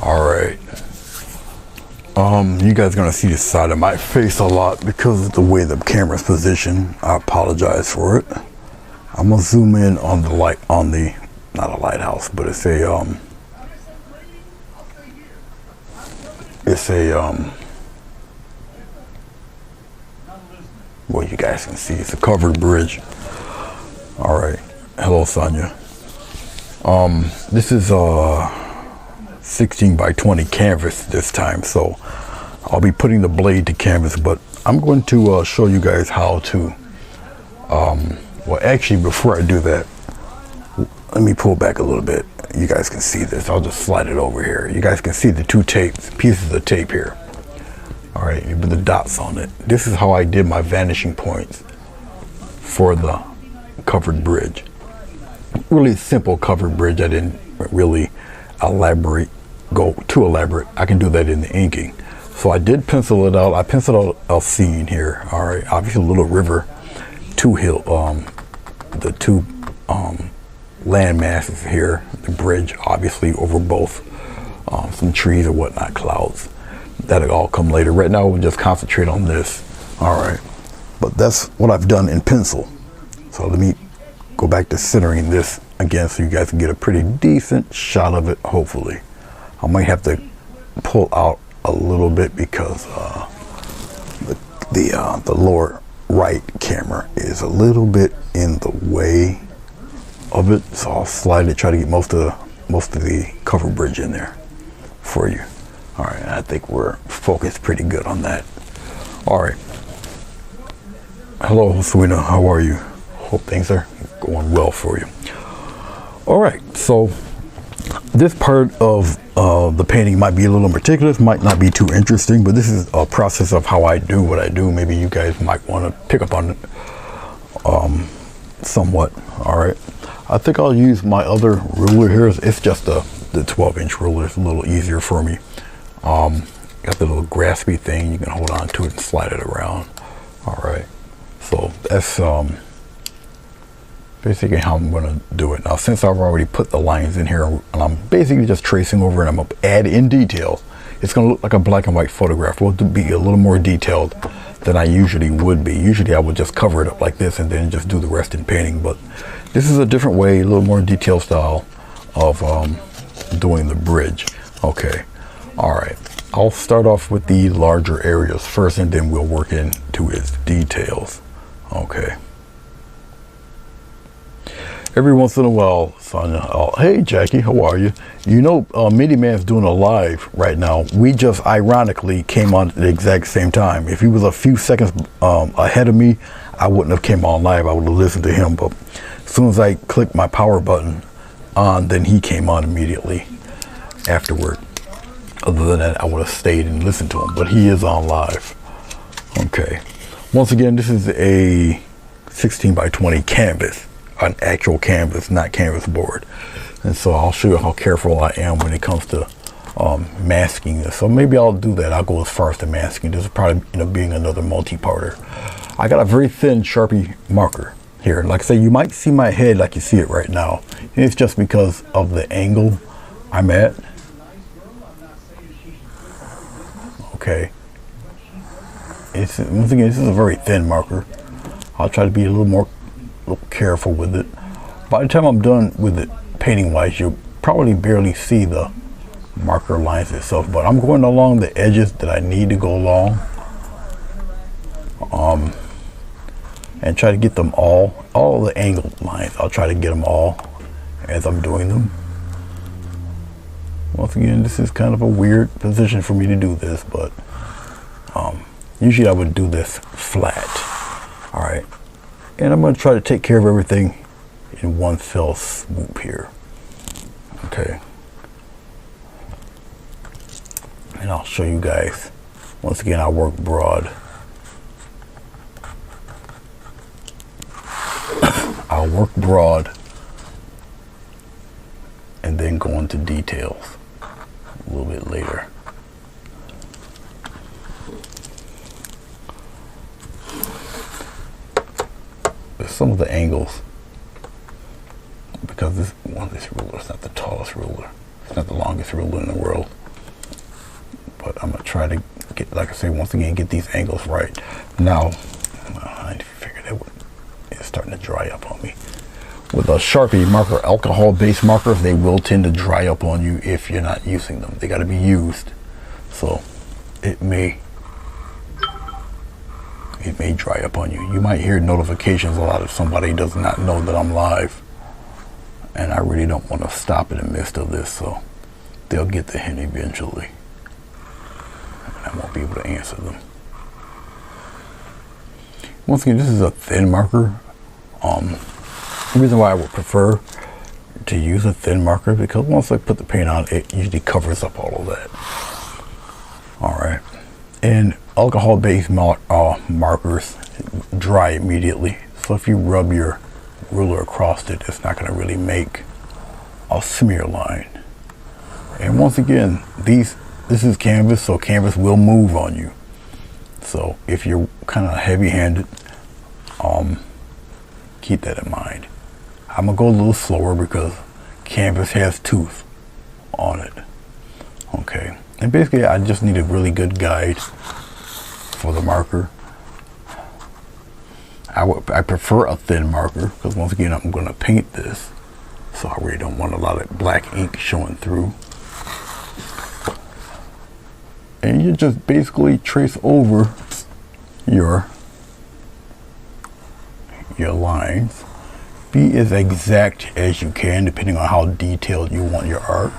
Alright. You guys are gonna see the side of my face a lot because of the way the camera's positioned. I apologize for it. I'm gonna zoom in on the light, on the, not a lighthouse, but it's a well, you guys can see it's a covered bridge. All right, hello Sonia. This is 16 by 20 canvas this time, so I'll be putting the blade to canvas, but I'm going to show you guys how to well, actually, before I do that, let me pull back a little bit. You guys can see this. I'll just slide it over here. You guys can see the two pieces of tape here. All right, with the dots on it. This is how I did my vanishing points for the covered bridge. Really simple covered bridge. I didn't really go too elaborate. I can do that in the inking. So I did pencil it out. I penciled out a scene here. All right, obviously a little river, the two land masses here, the bridge obviously over both, some trees or whatnot, clouds. That'll all come later. Right now we'll just concentrate on this. All right, but that's what I've done in pencil. So let me go back to centering this again so you guys can get a pretty decent shot of it, hopefully. I might have to pull out a little bit because the lower right camera is a little bit in the way of it, so I'll slide it, try to get most of the cover bridge in there for you. All right, I think we're focused pretty good on that. All right, hello Serena, how are you? Hope things are going well for you. All right, so this part of the painting might be a little meticulous, might not be too interesting, but this is a process of how I do what I do. Maybe you guys might want to pick up on it somewhat. All right, I think I'll use my other ruler here. It's just the 12-inch ruler. It's a little easier for me. Got the little graspy thing. You can hold on to it and slide it around. All right, so that's basically how I'm going to do it. Now, since I've already put the lines in here and I'm basically just tracing over and I'm going to add in detail, it's going to look like a black and white photograph. We'll be a little more detailed than I usually would be. Usually I would just cover it up like this and then just do the rest in painting, but this is a different way, a little more detailed style of doing the bridge. Okay, all right, I'll start off with the larger areas first and then we'll work into its details. Okay. Every once in a while, Sonia, hey Jackie, how are you? You know, Mini Man's doing a live right now. We just ironically came on at the exact same time. If he was a few seconds ahead of me, I wouldn't have came on live. I would have listened to him. But as soon as I clicked my power button on, then he came on immediately afterward. Other than that, I would have stayed and listened to him. But he is on live. Okay. Once again, this is a 16 by 20 canvas. An actual canvas, not canvas board. And so I'll show you how careful I am when it comes to masking this. So maybe I'll do that. I'll go as far as the masking. This will probably end up being another multi-parter. I got a very thin Sharpie marker here. Like I say, you might see my head like you see it right now. And it's just because of the angle I'm at. Okay. Once again, this is a very thin marker. I'll try to be a little careful with it. By the time I'm done with it painting wise, you'll probably barely see the marker lines itself, but I'm going along the edges that I need to go along and try to get them all the angled lines. I'll try to get them all as I'm doing them. Once again, this is kind of a weird position for me to do this, but usually I would do this flat. All right. And I'm going to try to take care of everything in one fell swoop here. Okay. And I'll show you guys. Once again, I work broad. I'll work broad and then go into details a little bit later. There's some of the angles, because this ruler is not the tallest ruler. It's not the longest ruler in the world. But I'm going to try to get, like I say, once again, get these angles right. Now, I figured it's starting to dry up on me. With a Sharpie marker, alcohol-based markers, they will tend to dry up on you if you're not using them. They got to be used. So it may dry up on you. You might hear notifications a lot if somebody does not know that I'm live. And I really don't want to stop in the midst of this, so they'll get the hint eventually. I won't be able to answer them. Once again, this is a thin marker. The reason why I would prefer to use a thin marker, because once I put the paint on, it usually covers up all of that. Alright. And alcohol-based markers dry immediately. So if you rub your ruler across it, it's not going to really make a smear line. And once again, this is canvas, so canvas will move on you. So if you're kind of heavy-handed, keep that in mind. I'm gonna go a little slower because canvas has tooth on it. Okay, and basically I just need a really good guide for the marker. I prefer a thin marker because once again I'm gonna paint this, so I really don't want a lot of black ink showing through. And you just basically trace over your lines. Be as exact as you can depending on how detailed you want your art.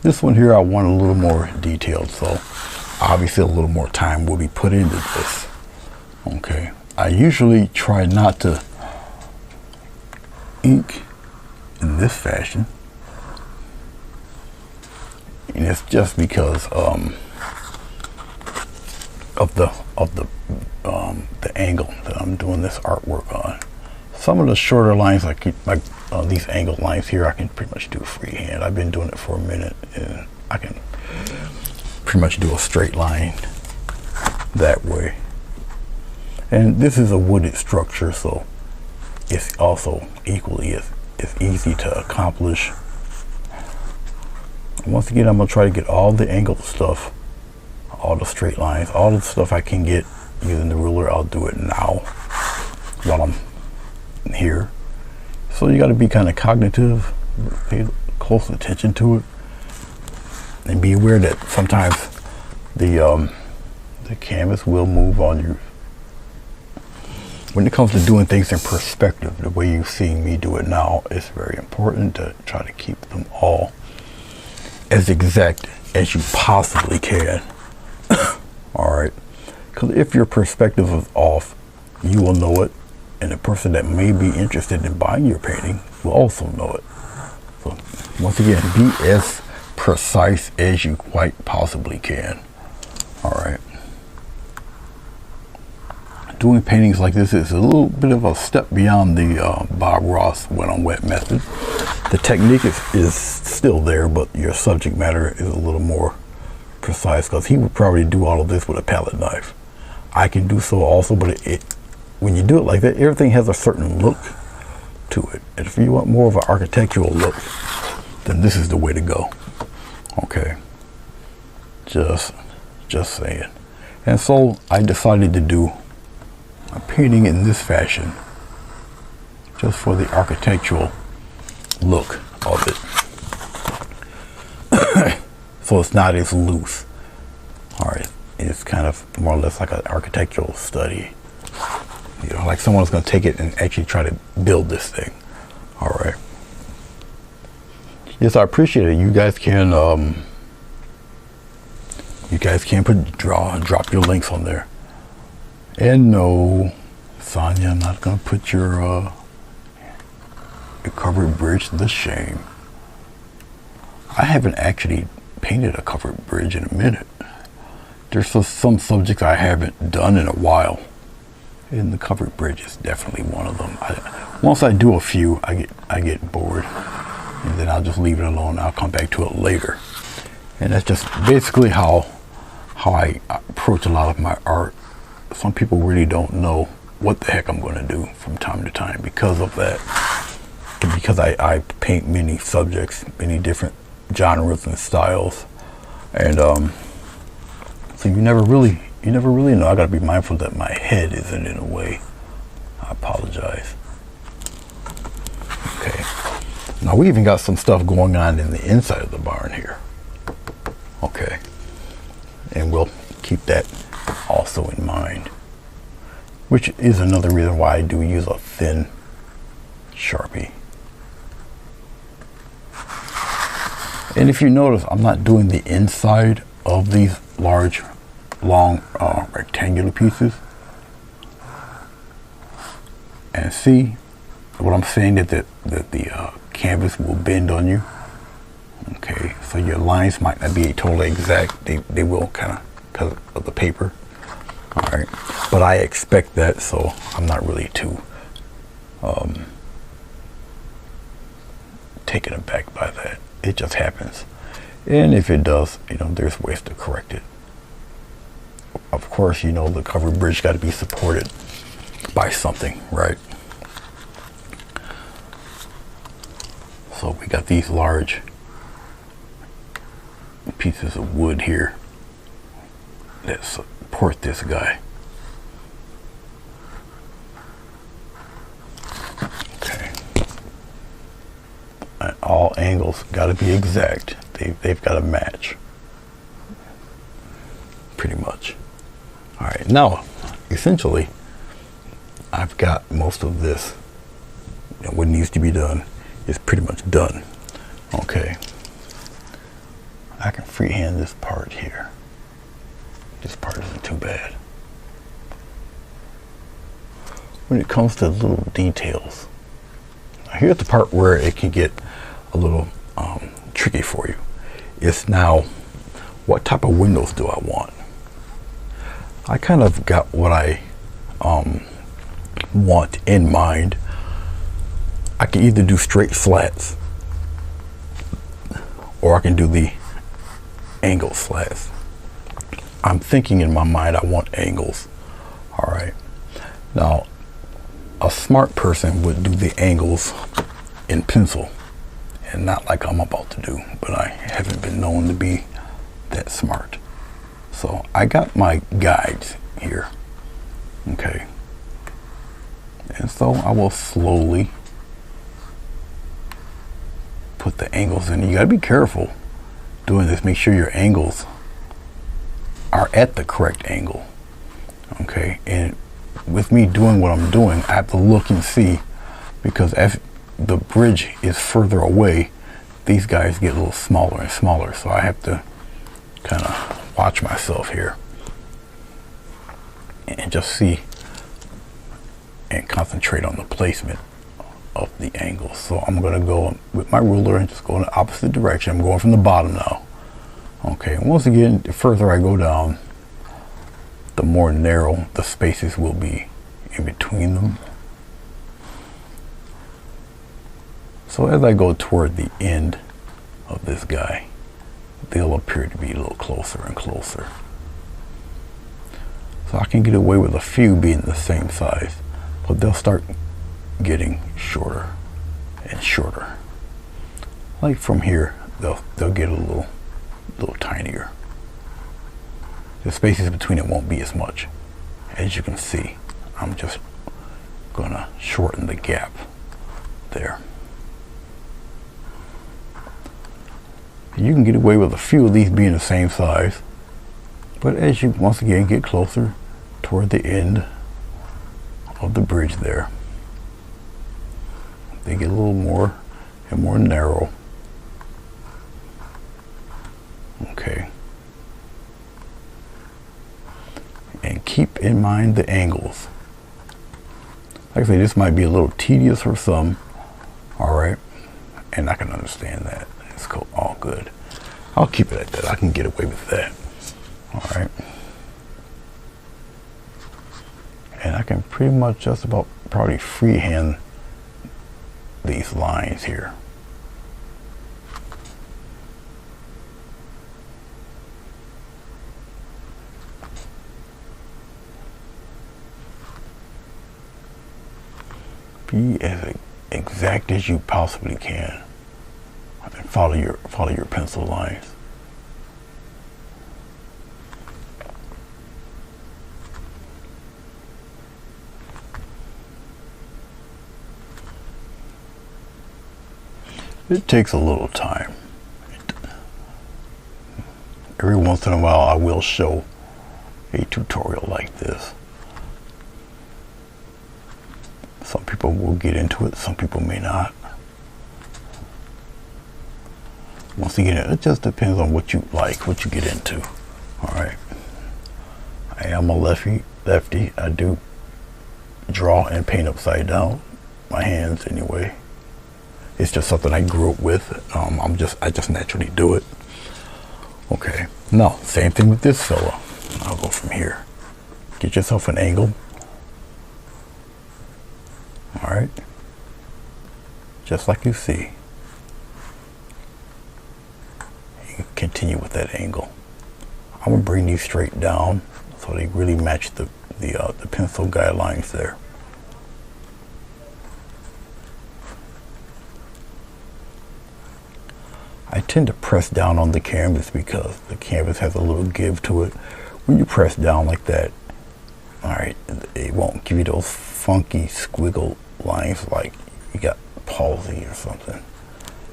This one here I want a little more detailed, so obviously a little more time will be put into this. Okay, I usually try not to ink in this fashion, and it's just because of the angle that I'm doing this artwork on. Some of the shorter lines, like these angled lines here, I can pretty much do freehand. I've been doing it for a minute, and I can pretty much do a straight line that way. And this is a wooded structure, so it's also equally as easy to accomplish. Once again, I'm going to try to get all the angled stuff, all the straight lines, all the stuff I can get using the ruler. I'll do it now while I'm here. So you got to be kind of cognitive, pay close attention to it, and be aware that sometimes the canvas will move on you. When it comes to doing things in perspective, the way you've seen me do it now, it's very important to try to keep them all as exact as you possibly can. Alright, because if your perspective is off, you will know it, and the person that may be interested in buying your painting will also know it. So once again, be as precise as you quite possibly can. Alright, doing paintings like this is a little bit of a step beyond the Bob Ross wet on wet method. The technique is still there, but your subject matter is a little more precise, because he would probably do all of this with a palette knife. I can do so also, but when you do it like that, everything has a certain look to it. And if you want more of an architectural look, then this is the way to go. Okay, just saying. And so I decided to do a painting in this fashion, just for the architectural look of it. So it's not as loose. Alright, it's kind of more or less like an architectural study. You know, like someone's going to take it and actually try to build this thing. Alright. Yes, I appreciate it. You guys can drop your links on there. And no, Sonia, I'm not going to put your a covered bridge, the shame. I haven't actually painted a covered bridge in a minute. There's some subjects I haven't done in a while, and the covered bridge is definitely one of them. Once I do a few, I get bored, and then I'll just leave it alone. I'll come back to it later, and that's just basically how I approach a lot of my art. Some people really don't know what the heck I'm going to do from time to time because of that. Because I paint many subjects, many different genres and styles, and so you never really know. I got to be mindful that my head isn't in a way. I apologize. Okay. Now we even got some stuff going on in the inside of the barn here. Okay. And we'll keep that also in mind, which is another reason why I do use a thin Sharpie. And if you notice, I'm not doing the inside of these large, long, rectangular pieces. And see what I'm saying, that the canvas will bend on you. Okay, so your lines might not be totally exact. They will kind of, because of the paper. All right, but I expect that, so I'm not really too taken aback by that. It just happens, and if it does, there's ways to correct it. Of course, the covered bridge got to be supported by something, right? So we got these large pieces of wood here that support this guy. Okay. And all angles got to be exact. They've got to match. Pretty much. All right. Now, essentially, I've got most of this. What needs to be done is pretty much done. Okay. I can freehand this part here. This part isn't too bad. When it comes to little details, here's the part where it can get a little tricky for you. It's now, what type of windows do I want? I kind of got what I want in mind. I can either do straight slats, or I can do the angle slats. I'm thinking in my mind I want angles. All right. Now, a smart person would do the angles in pencil, and not like I'm about to do, but I haven't been known to be that smart. So I got my guides here. Okay. And so I will slowly put the angles in. You gotta be careful doing this. Make sure your angles are at the correct angle. Okay. And with me doing what I'm doing, I have to look and see, because as the bridge is further away, these guys get a little smaller and smaller. So I have to kind of watch myself here and just see and concentrate on the placement of the angles. So I'm going to go with my ruler and just go in the opposite direction. I'm going from the bottom now. Okay, and once again, the further I go down, the more narrow the spaces will be in between them. So as I go toward the end of this guy, they'll appear to be a little closer and closer. So I can get away with a few being the same size, but they'll start getting shorter and shorter. Like from here, they'll get a little tinier. The spaces between it won't be as much. As you can see, I'm just gonna shorten the gap there. You can get away with a few of these being the same size, but as you once again get closer toward the end of the bridge there, they get a little more and more narrow. Okay. And keep in mind the angles. Like I say, this might be a little tedious for some. All and I can understand that. It's cool. All good. I'll keep it at that. I can get away with that. All right. And I can pretty much just about probably freehand these lines here. Be as exact as you possibly can, and follow your pencil lines. It takes a little time. Every once in a while I will show a tutorial like this. Some people will get into it, some people may not. Once you get in, it just depends on what you like, what you get into. Alright. I am a lefty. I do draw and paint upside down. My hands anyway. It's just something I grew up with. I just naturally do it. Okay. Now, same thing with this fella. I'll go from here. Get yourself an angle. All right. Just like you see. You continue with that angle. I'm gonna bring these straight down so they really match the pencil guidelines there. I tend to press down on the canvas because the canvas has a little give to it. When you press down like that, all right, it won't give you those funky squiggle lines like you got palsy or something.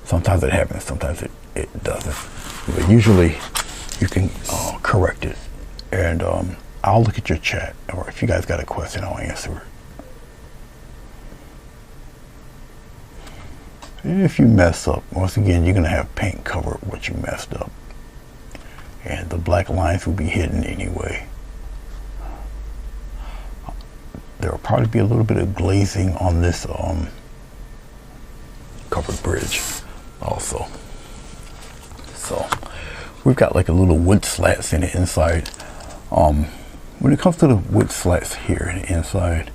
Sometimes it happens, sometimes it doesn't. But usually you can correct it. And I'll look at your chat, or if you guys got a question, I'll answer it. And if you mess up, once again, you're going to have paint cover what you messed up. And the black lines will be hidden anyway. There will probably be a little bit of glazing on this covered bridge also. So we've got like a little wood slats in the inside. When it comes to the wood slats here in the inside,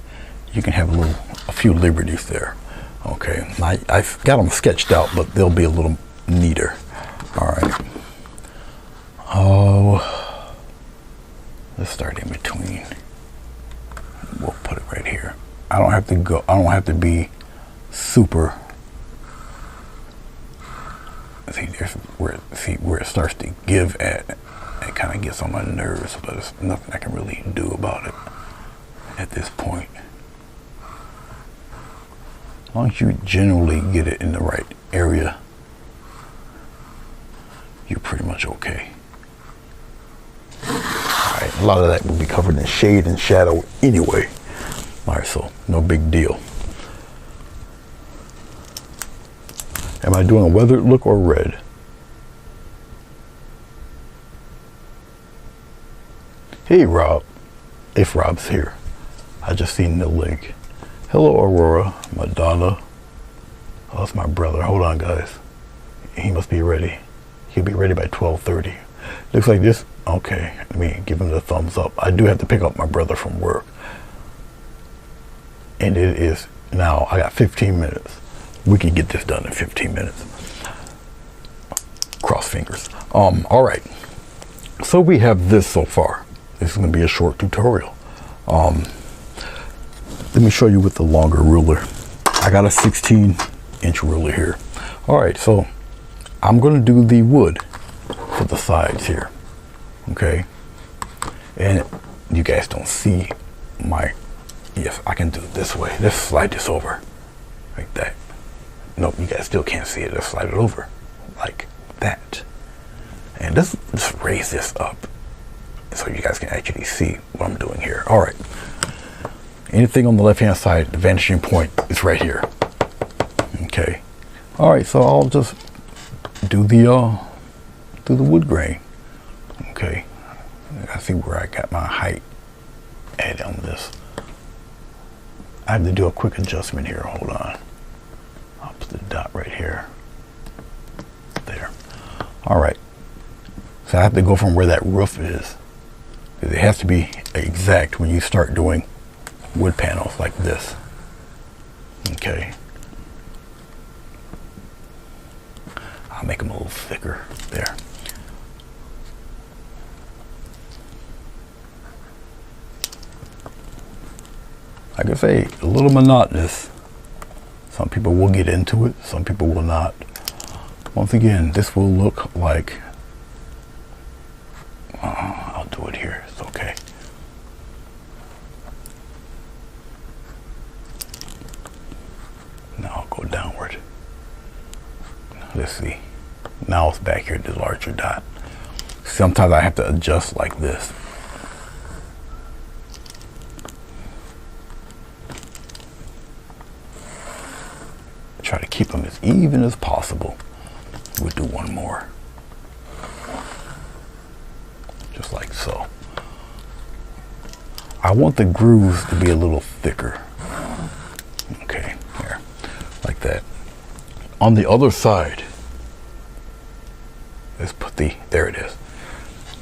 you can have a few liberties there. Okay, I've got them sketched out, but they'll be a little neater. All right. Oh, let's start in between. We'll put it right here. I don't have to be super. See, where it starts to give at. It kind of gets on my nerves, but there's nothing I can really do about it at this point. As long as you generally get it in the right area, you're pretty much okay. Alright, a lot of that will be covered in shade and shadow anyway. Alright, so no big deal. Am I doing a weathered look or red? Hey Rob, if Rob's here. I just seen the link. Hello Aurora, Madonna. Oh, that's my brother. Hold on guys. He must be ready. He'll be ready by 12:30. Looks like this. Okay, let me give him the thumbs up. I do have to pick up my brother from work. And it is now, I got 15 minutes. We can get this done in 15 minutes. Cross fingers. All right. So we have this so far. This is gonna be a short tutorial. Let me show you with the longer ruler. I got a 16-inch ruler here. All right, so I'm gonna do the wood for the sides here, okay? And you guys don't see yes, I can do it this way. Let's slide this over, like that. Nope, you guys still can't see it. Let's slide it over, like that. And let's raise this up so you guys can actually see what I'm doing here. All right. Anything on the left-hand side, the vanishing point is right here. Okay. All right, so I'll just do the wood grain. Okay. I see where I got my height at on this. I have to do a quick adjustment here. Hold on. I'll put the dot right here. All right, so I have to go from where that roof is. It has to be exact when you start doing wood panels like this. Okay. I'll make them a little thicker there. Like I say, a little monotonous. Some people will get into it, some people will not. Once again, this will look like, I'll do it here, it's okay. Now I'll go downward. Let's see. Now it's back here, the larger dot. Sometimes I have to adjust like this. Try to keep them as even as possible. We'll do one more. Just like so. I want the grooves to be a little thicker. Okay, here, like that. On the other side, let's put there it is.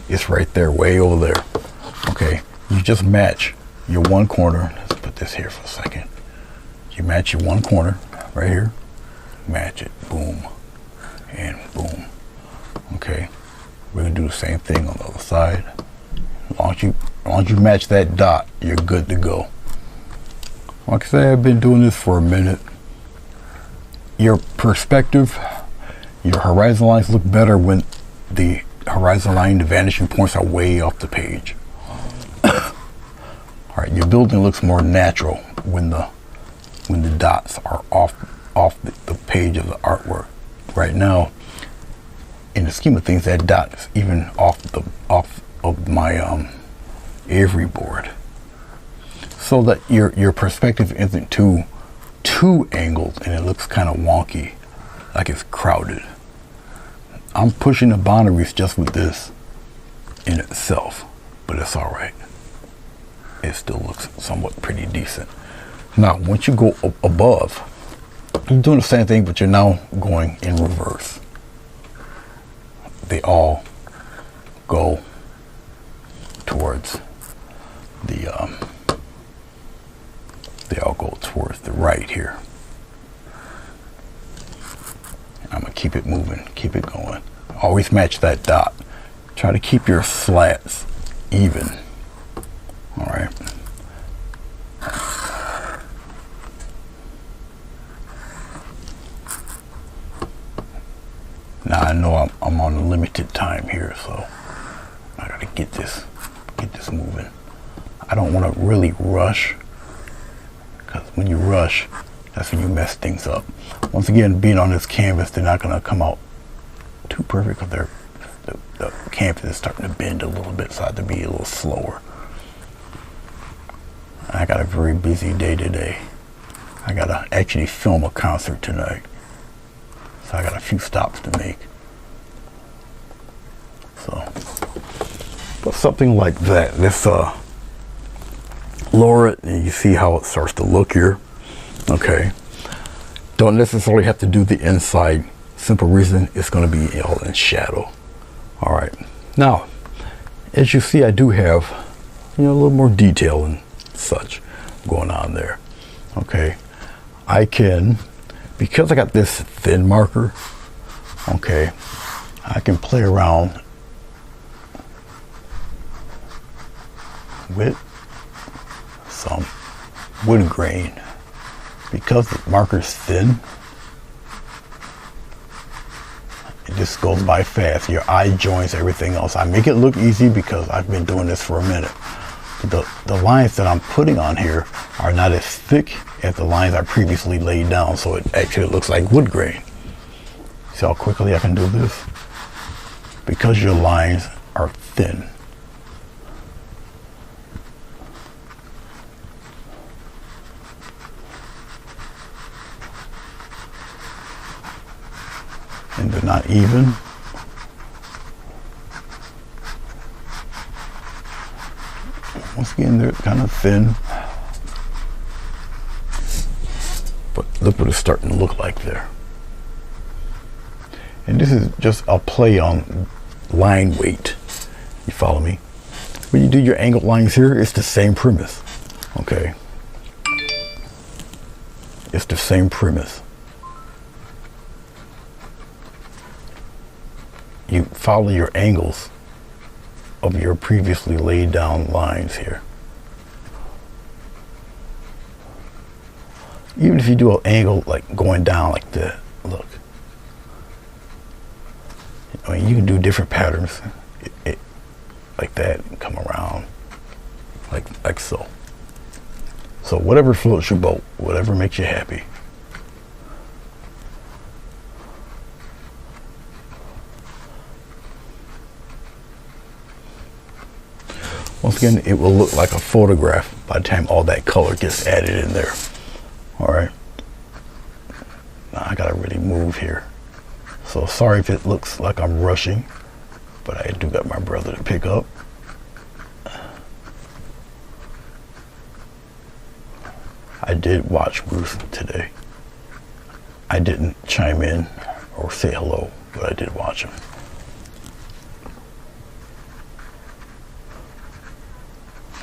It's right there, way over there. Okay, you just match your one corner. Let's put this here for a second. You match your one corner right here. Match it, boom, and boom. Okay, we're gonna do the same thing on the other side. As long as you match that dot, you're good to go. Like I say, I've been doing this for a minute. Your perspective, your horizon lines look better when the horizon line, the vanishing points are way off the page. All right, your building looks more natural when the dots are off the page of the artwork. Right now, in the scheme of things, that dot is even off of my Avery board, so that your perspective isn't too angled and it looks kind of wonky, like it's crowded. I'm pushing the boundaries just with this in itself, but it's all right. It still looks somewhat pretty decent. Now, once you go above, you're doing the same thing, but you're now going in reverse. They all go towards the right here. I'm gonna keep it moving, keep it going. Always match that dot. Try to keep your slats even. All right. Now I know I'm on a limited time here, so I gotta get this moving. I don't want to really rush, because when you rush, that's when you mess things up. Once again, being on this canvas, they're not gonna come out too perfect because the canvas is starting to bend a little bit, so I have to be a little slower. I got a very busy day today. I gotta actually film a concert tonight, so I got a few stops to make. So, but something like that. Let's lower it, and you see how it starts to look here. Okay. Don't necessarily have to do the inside. Simple reason, it's going to be all in shadow. All right. Now, as you see, I do have, a little more detail and such going on there. Okay. I can, because I got this thin marker, okay, I can play around with some wood grain. Because the marker's thin, it just goes by fast. Your eye joins everything else. I make it look easy because I've been doing this for a minute. The lines that I'm putting on here are not as thick as the lines I previously laid down, so it actually looks like wood grain. See how quickly I can do this? Because your lines are thin. And they're not even. Once again, they're kind of thin. But look what it's starting to look like there. And this is just a play on line weight. You follow me? When you do your angled lines here, it's the same premise. Okay. It's the same premise. You follow your angles of your previously laid down lines here. Even if you do an angle like going down like that, look. I mean, you can do different patterns like that and come around like so. So whatever floats your boat, whatever makes you happy. Once again, it will look like a photograph by the time all that color gets added in there. All right. Now I gotta really move here. So sorry if it looks like I'm rushing, but I do got my brother to pick up. I did watch Bruce today. I didn't chime in or say hello, but I did watch him.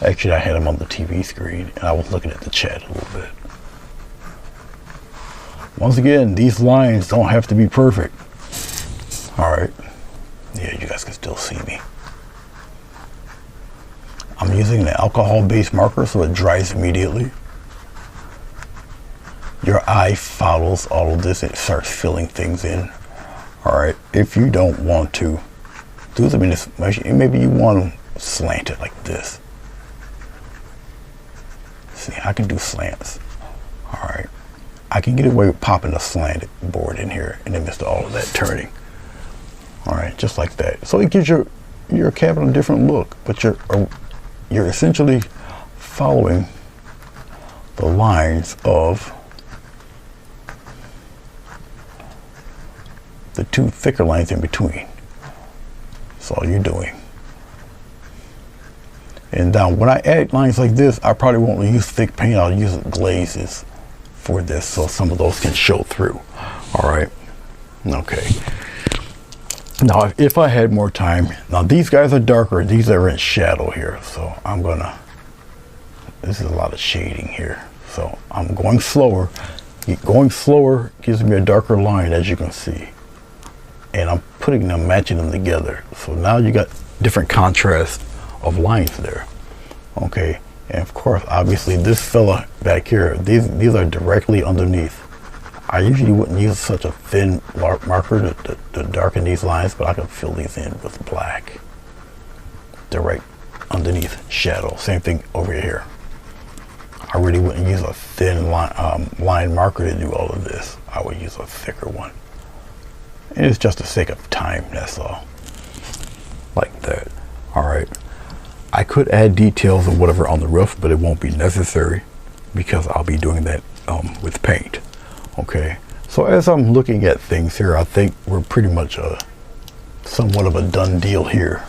Actually, I had him on the TV screen, and I was looking at the chat a little bit. Once again, these lines don't have to be perfect. All right. Yeah, you guys can still see me. I'm using an alcohol-based marker, so it dries immediately. Your eye follows all of this. It starts filling things in. All right. If you don't want to do them in this, maybe you want to slant it like this. See, I can do slants. All right. I can get away with popping a slanted board in here in the midst of all of that turning. All right, just like that. So it gives your cabin a different look, but you're essentially following the lines of the two thicker lines in between. That's all you're doing. And now when I add lines like this, I probably won't use thick paint. I'll use glazes for this so some of those can show through. All right. Okay. Now, if I had more time, now these guys are darker. These are in shadow here. So I'm gonna, this is a lot of shading here. So I'm going slower. Going slower gives me a darker line, as you can see. And I'm putting them, matching them together. So now you got different contrast of lines there. Okay. And of course, obviously this fella back here, these are directly underneath. I usually wouldn't use such a thin marker to darken these lines, but I can fill these in with black. They're right underneath shadow. Same thing over here. I really wouldn't use a thin line marker to do all of this. I would use a thicker one. And it's just the sake of time, that's all. Like that. All right. I could add details or whatever on the roof, but it won't be necessary because I'll be doing that with paint. Okay, so as I'm looking at things here, I think we're pretty much somewhat of a done deal here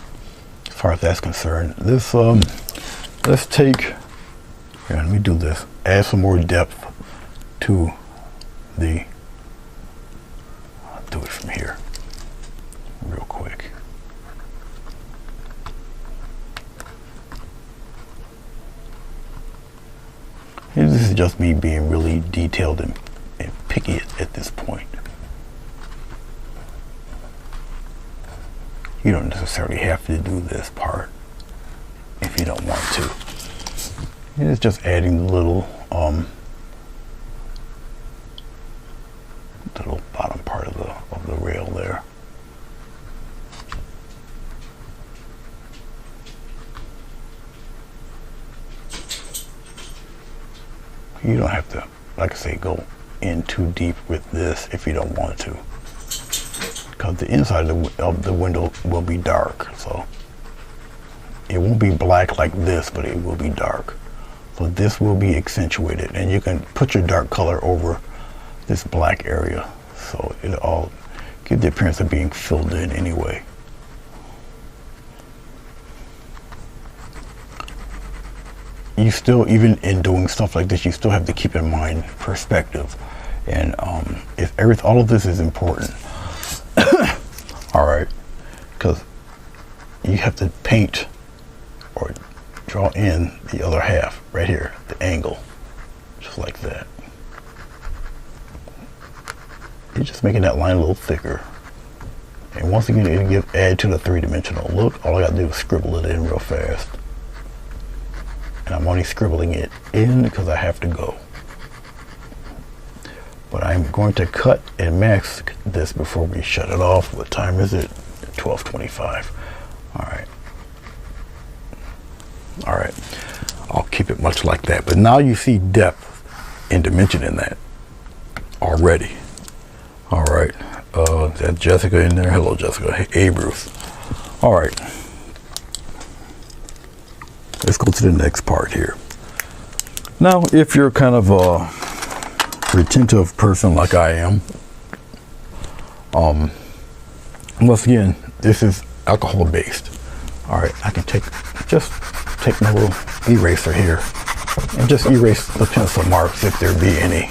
as far as that's concerned. This let's take here, let me do this, add some more depth to the, I'll do it from here real quick. And this is just me being really detailed and picky at this point. You don't necessarily have to do this part if you don't want to. And it's just adding little bottom part of the rail there. You don't have to, like I say, go in too deep with this if you don't want to, because the inside of the window will be dark, so it won't be black like this, but it will be dark. So this will be accentuated, and you can put your dark color over this black area, so it all gives the appearance of being filled in anyway. You still, even in doing stuff like this, you still have to keep in mind perspective. And if all of this is important, All right, because you have to paint or draw in the other half right here, the angle, just like that. You're just making that line a little thicker. And once again, it'll add to the three-dimensional look. All I gotta do is scribble it in real fast. And I'm only scribbling it in because I have to go. But I'm going to cut and mask this before we shut it off. What time is it? 12:25. All right. I'll keep it much like that. But now you see depth and dimension in that already. All right. Is that Jessica in there? Hello, Jessica. Hey, Bruce. All right. Let's go to the next part here. Now, if you're kind of a retentive person like I am, once again, this is alcohol based. All right, I can take my little eraser here and just erase the pencil marks if there be any.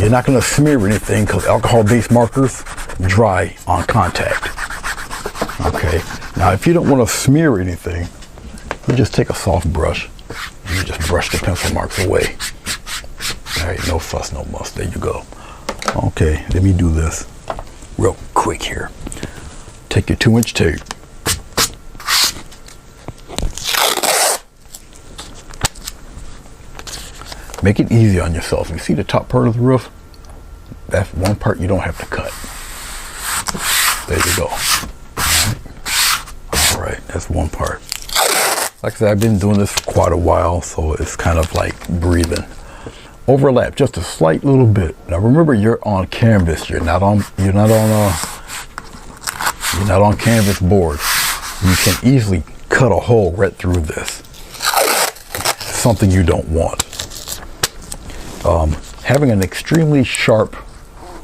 You're not going to smear anything because alcohol based markers dry on contact. Okay, now if you don't want to smear anything, you just take a soft brush and you just brush the pencil marks away. All right, no fuss, no muss. There you go. Okay, let me do this real quick here. Take your 2-inch tape. Make it easy on yourself. You see the top part of the roof? That's one part you don't have to cut. There you go. All right, that's one part. Like I said, I've been doing this for quite a while, so it's kind of like breathing. Overlap just a slight little bit. Now remember, you're on canvas. You're not on canvas board. You can easily cut a hole right through this. Something you don't want. Having an extremely sharp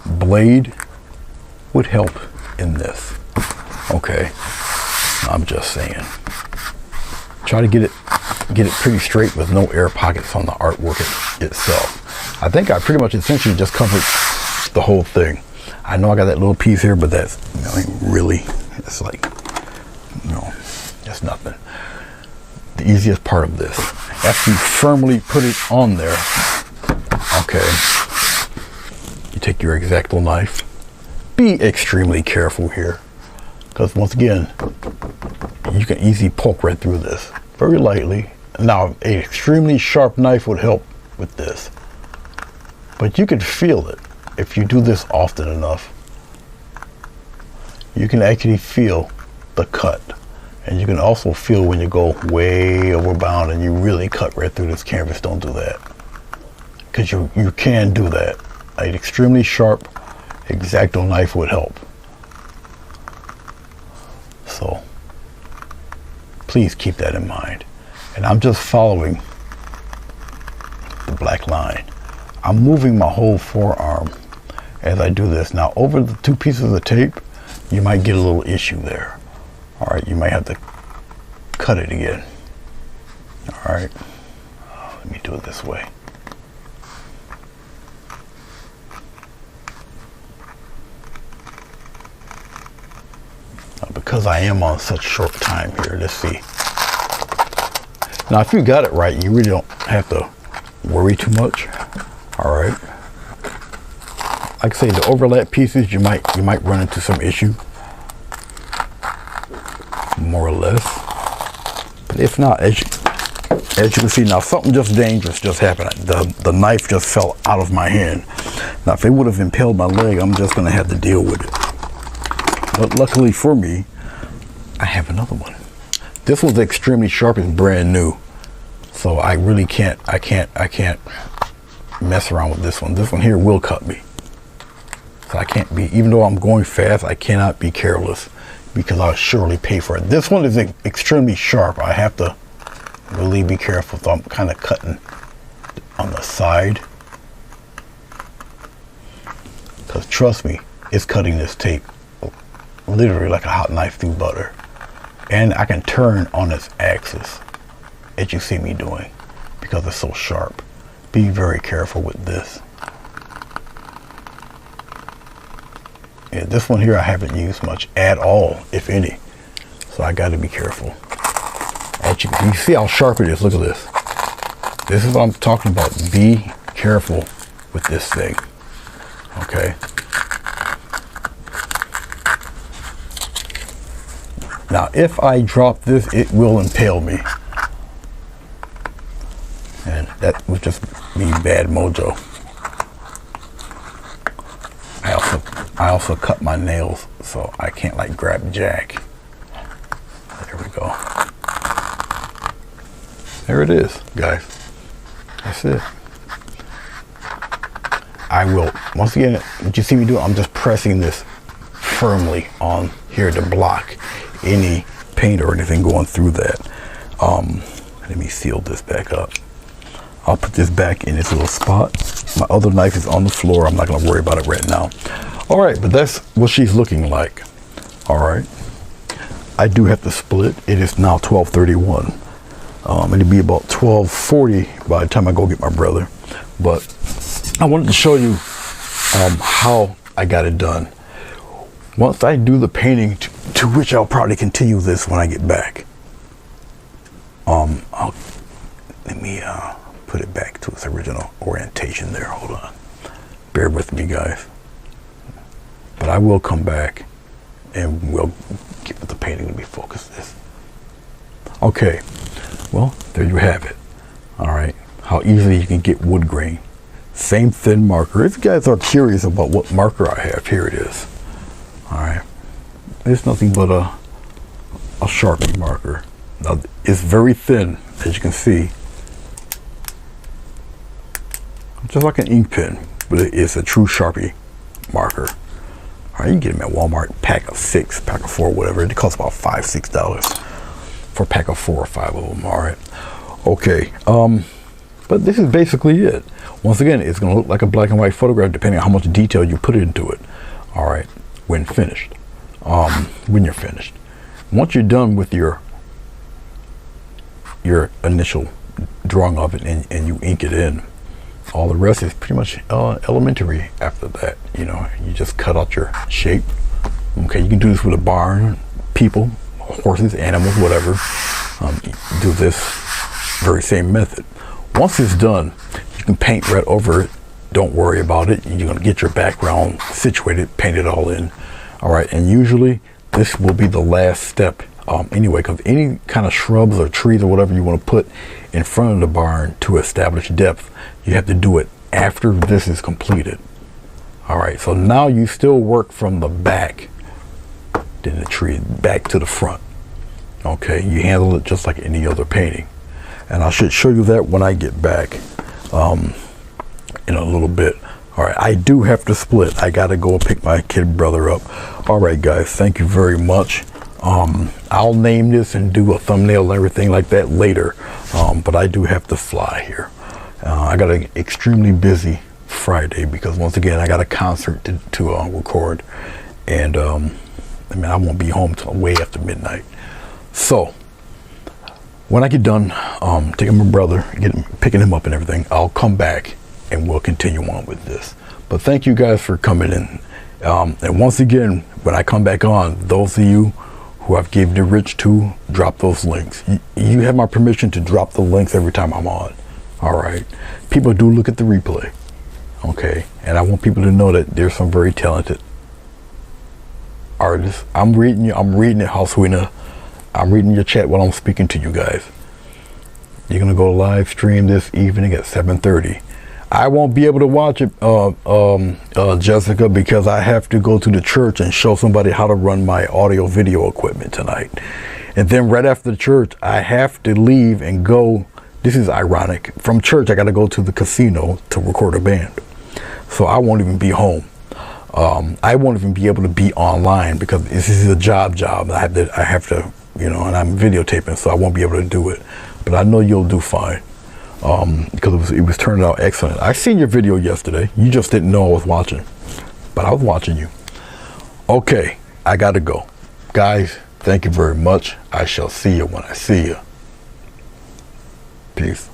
blade would help in this. Okay, I'm just saying. Try to get it pretty straight with no air pockets on the artwork itself. I think I pretty much essentially just covered the whole thing. I know I got that little piece here, but that's, really, it's like, that's nothing. The easiest part of this, after you firmly put it on there, okay, you take your X-Acto knife. Be extremely careful here, because once again, you can easily poke right through this very lightly. Now, an extremely sharp knife would help with this, but you can feel it if you do this often enough. You can actually feel the cut, and you can also feel when you go way overbound and you really cut right through this canvas. Don't do that, because you can do that. An extremely sharp X-Acto knife would help. So please keep that in mind. And I'm just following the black line. I'm moving my whole forearm as I do this. Now, over the two pieces of tape, you might get a little issue there. All right, you might have to cut it again. All right, let me do it this way. Because I am on such short time here, let's see. Now, if you got it right, you really don't have to worry too much. All right. Like I say, the overlap pieces, you might run into some issue, more or less. But if not, as you can see now, something just dangerous just happened. The knife just fell out of my hand. Now, if it would have impaled my leg, I'm just gonna have to deal with it. But luckily for me, I have another one. This one's extremely sharp and brand new, so I really can't mess around with this one. This one here will cut me, so I can't be, even though I'm going fast, I cannot be careless, because I'll surely pay for it. This one is extremely sharp. I have to really be careful, so I'm kind of cutting on the side, because trust me, it's cutting this tape literally like a hot knife through butter. And I can turn on its axis, as you see me doing, because it's so sharp. Be very careful with this. And this one here I haven't used much at all, if any. So I got to be careful. As you see how sharp it is. Look at this. This is what I'm talking about. Be careful with this thing. Okay. Now, if I drop this, it will impale me. And that would just be bad mojo. I also cut my nails, so I can't like grab jack. There we go. There it is, guys. That's it. I will, once again, what you see me do, I'm just pressing this firmly on here to block any paint or anything going through that. Let me seal this back up. I'll put this back in its little spot. My other knife is on the floor. I'm not going to worry about it right now. All right, but that's what she's looking like. All right. I do have to split. It is now 12:31. It'll be about 12:40 by the time I go get my brother. But I wanted to show you how I got it done. Once I do the painting, to which I'll probably continue this when I get back. Let me put it back to its original orientation there. Hold on. Bear with me, guys. But I will come back and we'll get the painting to be focused. This. Okay. Well, there you have it. All right. How easily you can get wood grain. Same thin marker. If you guys are curious about what marker I have, here it is. All right. It's nothing but a Sharpie marker. Now, it's very thin, as you can see. Just like an ink pen, but it's a true Sharpie marker. All right, you can get them at Walmart, pack of 6, pack of 4, whatever. It costs about $5, $6 for a pack of 4 or 5 of them. All right. Okay. But this is basically it. Once again, it's going to look like a black and white photograph depending on how much detail you put into it. All right. When finished. When you're finished. Once you're done with your initial drawing of it and you ink it in, all the rest is pretty much elementary after that. You know, you just cut out your shape. Okay, you can do this with a barn, people, horses, animals, whatever. Do this very same method. Once it's done, you can paint right over it. Don't worry about it. You're going to get your background situated, paint it all in. All right, and usually this will be the last step anyway, because any kind of shrubs or trees or whatever you want to put in front of the barn to establish depth, you have to do it after this is completed. All right, so now you still work from the back, then the tree back to the front. Okay, you handle it just like any other painting. And I should show you that when I get back in a little bit. All right, I do have to split. I got to go pick my kid brother up. All right, guys, thank you very much. I'll name this and do a thumbnail and everything like that later. But I do have to fly here. I got an extremely busy Friday because once again, I got a concert to record. And I mean, I won't be home till way after midnight. So when I get done taking my brother, picking him up and everything, I'll come back and we'll continue on with this. But thank you guys for coming in. And once again, when I come back on, those of you who I've given the rich to, drop those links. You have my permission to drop the links every time I'm on. All right. People do look at the replay. Okay. And I want people to know that there's some very talented artists. I'm reading you. I'm reading it, Houseweena. I'm reading your chat while I'm speaking to you guys. You're going to go live stream this evening at 7:30. I won't be able to watch it, Jessica, because I have to go to the church and show somebody how to run my audio video equipment tonight. And then right after the church, I have to leave and go. This is ironic. From church, I got to go to the casino to record a band. So I won't even be home. I won't even be able to be online because this is a job. I have to, you know, and I'm videotaping, so I won't be able to do it. But I know you'll do fine. Because it was turning out excellent. I seen your video yesterday. You just didn't know I was watching, but I was watching you. Okay, I gotta go. Guys, thank you very much. I shall see you when I see you. Peace.